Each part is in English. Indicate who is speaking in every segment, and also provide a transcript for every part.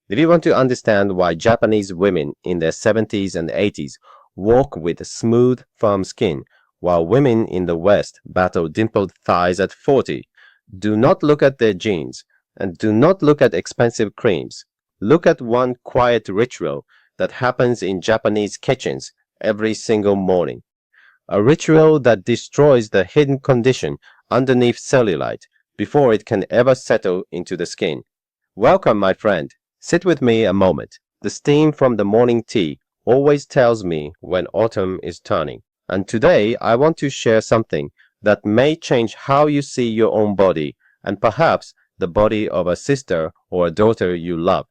Speaker 1: If you want to understand why Japanese women in their 70s and 80s walk with smooth, firm skin, while women in the West battle dimpled thighs at 40, do not look at their genes and do not look at expensive creams. Look at one quiet ritual that happens in Japanese kitchens every single morning. A ritual that destroys the hidden condition underneath cellulite before it can ever settle into the skin. Welcome, my friend. Sit with me a moment. The steam from the morning tea always tells me when autumn is turning. And today I want to share something that may change how you see your own body and perhaps the body of a sister or a daughter you love.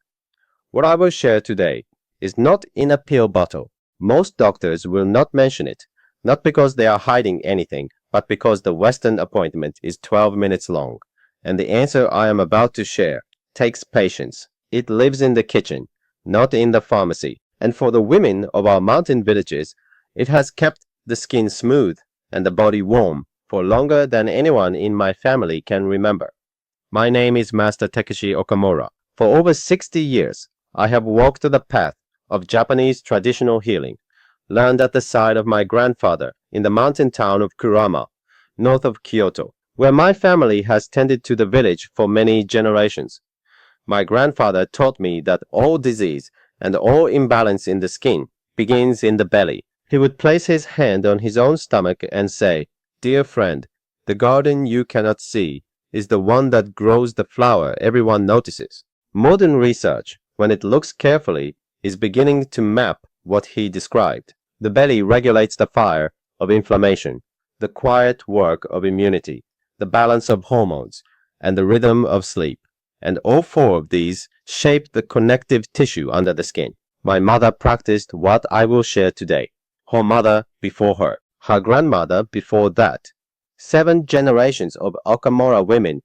Speaker 1: What I will share today is not in a pill bottle. Most doctors will not mention it, not because they are hiding anything, but because the Western appointment is 12 minutes long. And the answer I am about to share takes patience. It lives in the kitchen, not in the pharmacy. And for the women of our mountain villages, it has kept the skin smooth and the body warm for longer than anyone in my family can remember. My name is Master Takeshi Okamura. For over 60 years, I have walked the path of Japanese traditional healing, learned at the side of my grandfather in the mountain town of Kurama, north of Kyoto, where my family has tended to the village for many generations. My grandfather taught me that all disease and all imbalance in the skin begins in the belly. He would place his hand on his own stomach and say, "Dear friend, the garden you cannot see is the one that grows the flower everyone notices." Modern research, when it looks carefully, is beginning to map what he described. The belly regulates the fire of inflammation, the quiet work of immunity, the balance of hormones, and the rhythm of sleep. And all four of these shape the connective tissue under the skin. My mother practiced what I will share today. Her mother before her, her grandmother before that. 7 generations of Okamura women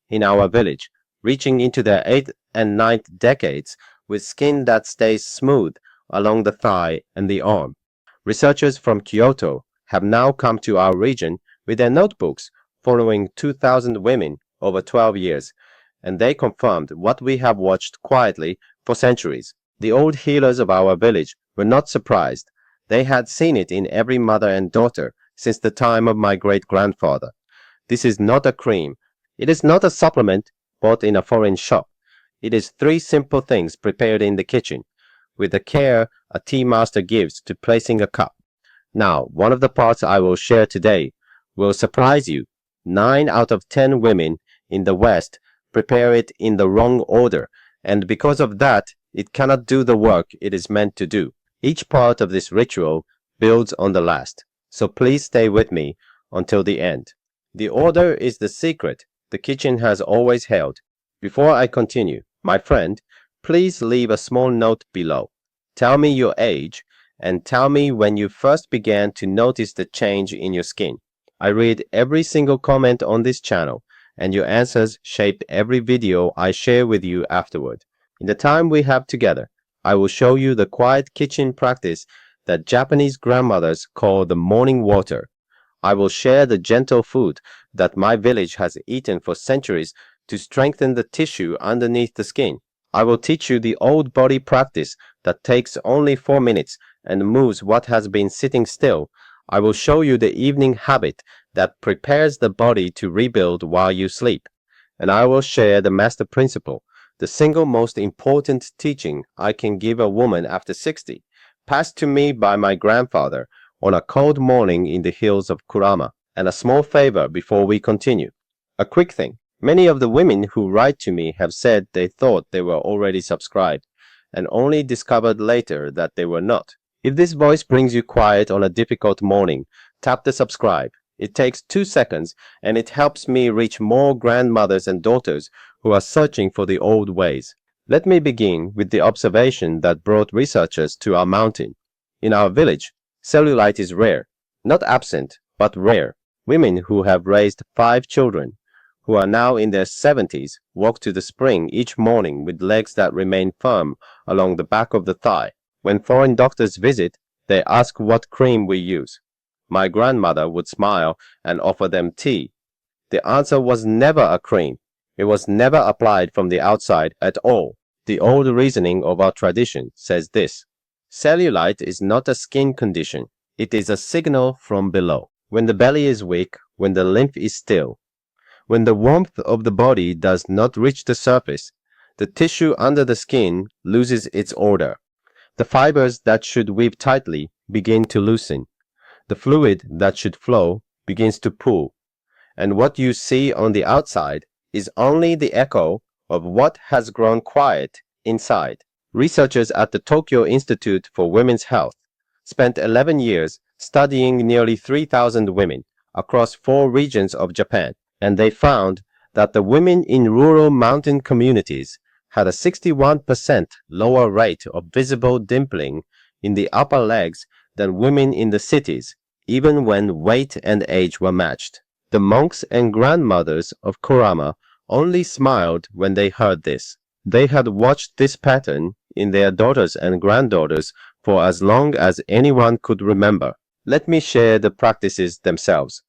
Speaker 1: in our village, reaching into their 8th and 9th decades with skin that stays smooth along the thigh and the arm. Researchers from Kyoto have now come to our region with their notebooks following 2,000 women over 12 years, and they confirmed what we have watched quietly for centuries. The old healers of our village were not surprised. They had seen it in every mother and daughter since the time of my great-grandfather. This is not a cream. It is not a supplement bought in a foreign shop. It is 3 simple things prepared in the kitchen, with the care a tea master gives to placing a cup. Now, one of the parts I will share today will surprise you. 9 out of 10 women in the West prepare it in the wrong order, and because of that, it cannot do the work it is meant to do. Each part of this ritual builds on the last, so please stay with me until the end. The order is the secret the kitchen has always held. Before I continue, my friend, please leave a small note below. Tell me your age, and tell me when you first began to notice the change in your skin. I read every single comment on this channel, and your answers shape every video I share with you afterward. In the time we have together, I will show you the quiet kitchen practice that Japanese grandmothers call the morning water. I will share the gentle food that my village has eaten for centuries to strengthen the tissue underneath the skin. I will teach you the old body practice that takes only 4 minutes and moves what has been sitting still. I will show you the evening habit that prepares the body to rebuild while you sleep. And I will share the master principle, the single most important teaching I can give a woman after 60, passed to me by my grandfather on a cold morning in the hills of Kurama. And a small favor before we continue. A quick thing. Many of the women who write to me have said they thought they were already subscribed and only discovered later that they were not. If this voice brings you quiet on a difficult morning, tap the subscribe. It takes 2 seconds and it helps me reach more grandmothers and daughters who are searching for the old ways. Let me begin with the observation that brought researchers to our mountain. In our village, cellulite is rare, not absent, but rare. Women who have raised 5 children, who are now in their 70s, walk to the spring each morning with legs that remain firm along the back of the thigh. When foreign doctors visit, they ask what cream we use. My grandmother would smile and offer them tea. The answer was never a cream. It was never applied from the outside at all. The old reasoning of our tradition says this: cellulite is not a skin condition, it is a signal from below. When the belly is weak, when the lymph is still, when the warmth of the body does not reach the surface, the tissue under the skin loses its order. The fibers that should weave tightly begin to loosen. The fluid that should flow begins to pool. And what you see on the outside is only the echo of what has grown quiet inside. Researchers at the Tokyo Institute for Women's Health spent 11 years studying nearly 3,000 women across 4 regions of Japan, and they found that the women in rural mountain communities had a 61% lower rate of visible dimpling in the upper legs than women in the cities, even when weight and age were matched. The monks and grandmothers of Kurama only smiled when they heard this. They had watched this pattern in their daughters and granddaughters for as long as anyone could remember. Let me share the practices themselves.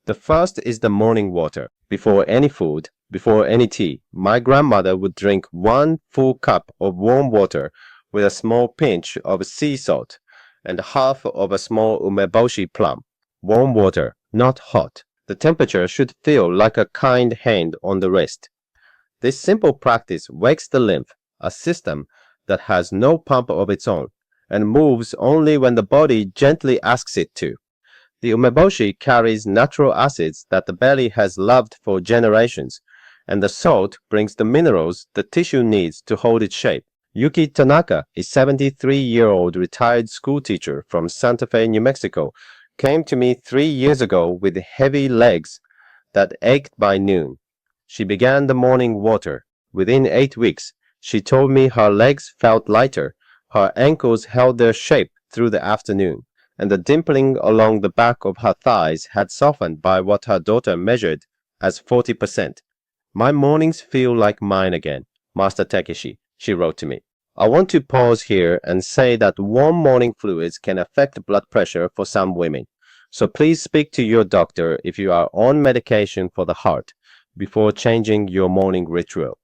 Speaker 1: The first is the morning water. Before any food, before any tea, my grandmother would drink 1 full cup of warm water with a small pinch of sea salt and half of a small umeboshi plum. Warm water, not hot. The temperature should feel like a kind hand on the wrist. This simple practice wakes the lymph, a system that has no pump of its own and moves only when the body gently asks it to. The umeboshi carries natural acids that the belly has loved for generations, and the salt brings the minerals the tissue needs to hold its shape. Yuki Tanaka, a 73-year-old retired schoolteacher from Santa Fe, New Mexico, came to me 3 years ago with heavy legs that ached by noon. She began the morning water. Within 8 weeks, she told me her legs felt lighter, her ankles held their shape through the afternoon, and the dimpling along the back of her thighs had softened by what her daughter measured as 40%. My mornings feel like mine again, Master Takeshi, she wrote to me. I want to pause here and say that warm morning fluids can affect blood pressure for some women, so please speak to your doctor if you are on medication for the heart before changing your morning ritual.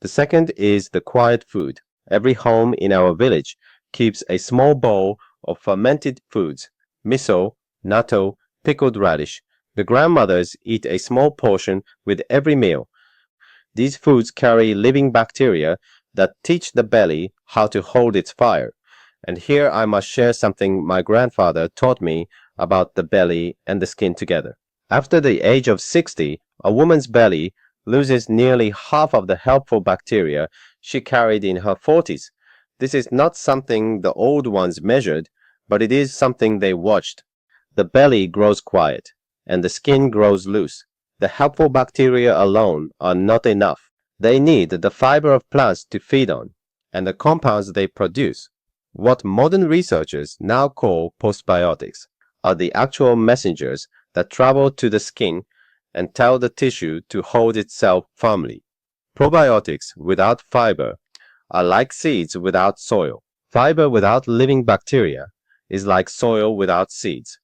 Speaker 1: The second is the quiet food. Every home in our village keeps a small bowl of fermented foods, miso, natto, pickled radish. The grandmothers eat a small portion with every meal. These foods carry living bacteria that teach the belly how to hold its fire. And here I must share something my grandfather taught me about the belly and the skin together. After the age of 60, a woman's belly loses nearly half of the helpful bacteria she carried in her 40s. This is not something the old ones measured, but it is something they watched. The belly grows quiet, and the skin grows loose. The helpful bacteria alone are not enough. They need the fiber of plants to feed on, and the compounds they produce, what modern researchers now call postbiotics, are the actual messengers that travel to the skin and tell the tissue to hold itself firmly. Probiotics without fiber are like seeds without soil. Fiber without living bacteria is like soil without seeds,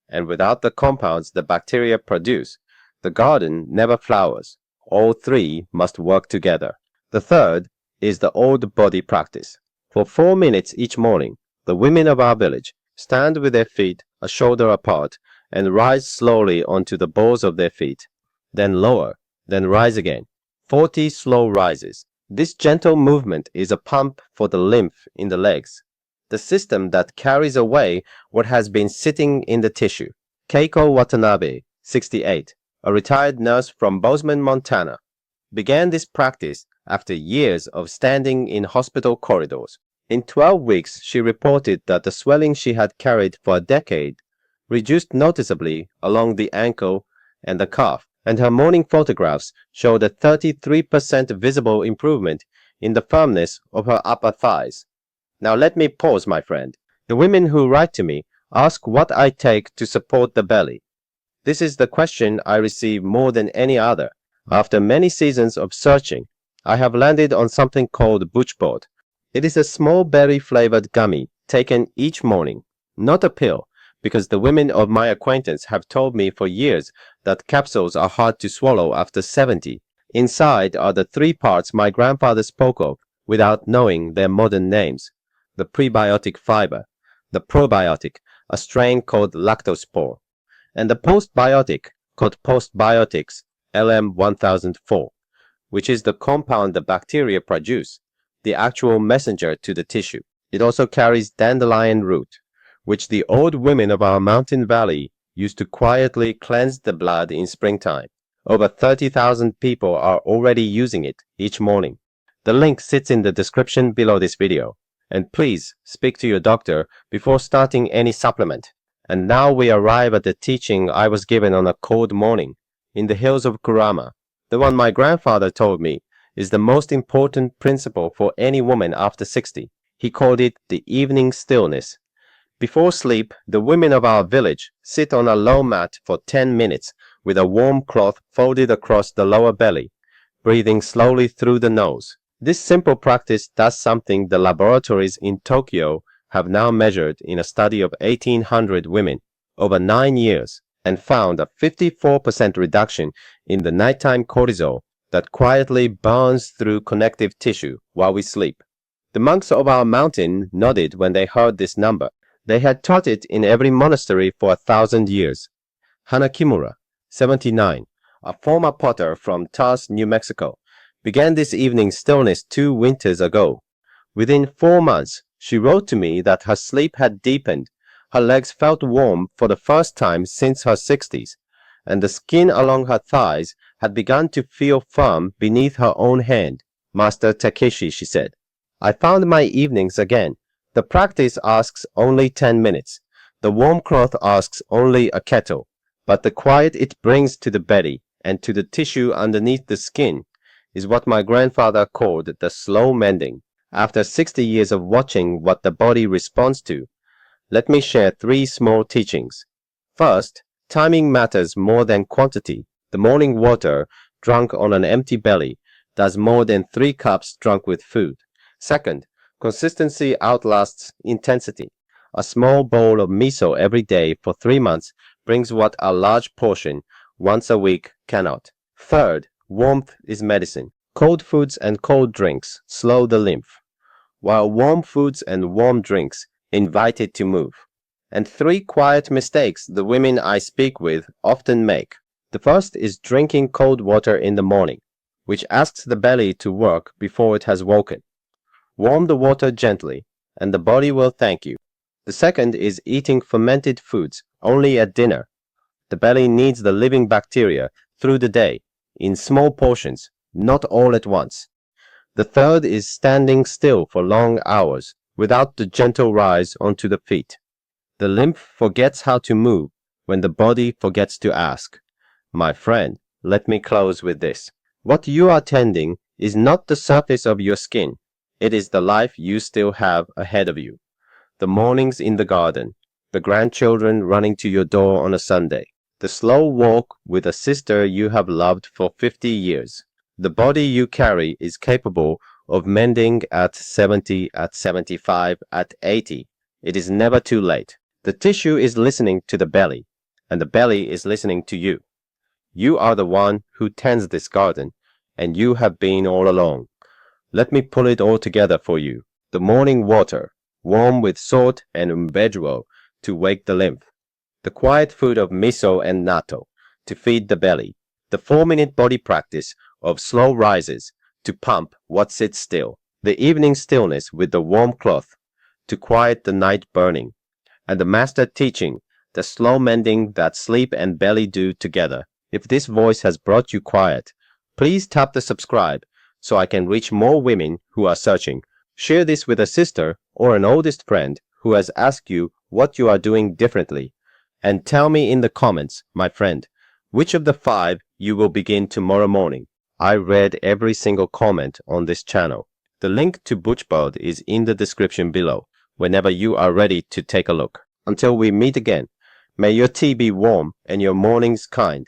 Speaker 1: and without the compounds the bacteria produce, the garden never flowers. All 3 must work together. The third is the old body practice. For 4 minutes each morning, the women of our village stand with their feet a shoulder apart and rise slowly onto the balls of their feet, then lower, then rise again. 40 slow rises. This gentle movement is a pump for the lymph in the legs, the system that carries away what has been sitting in the tissue. Keiko Watanabe, 68, a retired nurse from Bozeman, Montana, began this practice after years of standing in hospital corridors. In 12 weeks, she reported that the swelling she had carried for a decade reduced noticeably along the ankle and the calf, and her morning photographs showed a 33% visible improvement in the firmness of her upper thighs. Now let me pause, my friend. The women who write to me ask what I take to support the belly. This is the question I receive more than any other. After many seasons of searching, I have landed on something called BoochBod. It is a small berry-flavored gummy taken each morning, not a pill, because the women of my acquaintance have told me for years that capsules are hard to swallow after 70. Inside are the 3 parts my grandfather spoke of without knowing their modern names: the prebiotic fiber, the probiotic, a strain called lactospore, and the postbiotic called postbiotics LM1004, which is the compound the bacteria produce, the actual messenger to the tissue. It also carries dandelion root, which the old women of our mountain valley used to quietly cleanse the blood in springtime. Over 30,000 people are already using it each morning. The link sits in the description below this video. And please speak to your doctor before starting any supplement. And now we arrive at the teaching I was given on a cold morning in the hills of Kurama. The one my grandfather told me is the most important principle for any woman after 60. He called it the evening stillness. Before sleep, the women of our village sit on a low mat for 10 minutes with a warm cloth folded across the lower belly, breathing slowly through the nose. This simple practice does something the laboratories in Tokyo have now measured in a study of 1,800 women over 9 years and found a 54% reduction in the nighttime cortisol that quietly burns through connective tissue while we sleep. The monks of our mountain nodded when they heard this number. They had taught it in every monastery for 1,000 years. Hanakimura, 79, a former potter from Taos, New Mexico, began this evening stillness 2 winters ago. Within 4 months, she wrote to me that her sleep had deepened, her legs felt warm for the first time since her 60s, and the skin along her thighs had begun to feel firm beneath her own hand. Master Takeshi, she said, I found my evenings again. The practice asks only 10 minutes. The warm cloth asks only a kettle, but the quiet it brings to the belly and to the tissue underneath the skin is what my grandfather called the slow mending. After 60 years of watching what the body responds to, let me share 3 small teachings. First, timing matters more than quantity. The morning water drunk on an empty belly does more than 3 cups drunk with food. Second, consistency outlasts intensity. A small bowl of miso every day for 3 months brings what a large portion once a week cannot. Third, warmth is medicine. Cold foods and cold drinks slow the lymph, while warm foods and warm drinks invite it to move. And 3 quiet mistakes the women I speak with often make. The first is drinking cold water in the morning, which asks the belly to work before it has woken. Warm the water gently, and the body will thank you. The second is eating fermented foods only at dinner. The belly needs the living bacteria through the day, in small portions, not all at once. The third is standing still for long hours, without the gentle rise onto the feet. The lymph forgets how to move when the body forgets to ask. My friend, let me close with this. What you are tending is not the surface of your skin. It is the life you still have ahead of you. The mornings in the garden, the grandchildren running to your door on a Sunday, the slow walk with a sister you have loved for 50 years. The body you carry is capable of mending at 70, at 75, at 80. It is never too late. The tissue is listening to the belly, and the belly is listening to you. You are the one who tends this garden, and you have been all along. Let me pull it all together for you. The morning water, warm with salt and umbejuo to wake the lymph. The quiet food of miso and natto to feed the belly. The 4-minute body practice of slow rises to pump what sits still. The evening stillness with the warm cloth to quiet the night burning. And the master teaching, the slow mending that sleep and belly do together. If this voice has brought you quiet, please tap the subscribe so I can reach more women who are searching. Share this with a sister or an oldest friend who has asked you what you are doing differently. And tell me in the comments, my friend, which of the 5 you will begin tomorrow morning. I read every single comment on this channel. The link to BoochBod is in the description below whenever you are ready to take a look. Until we meet again, may your tea be warm and your mornings kind.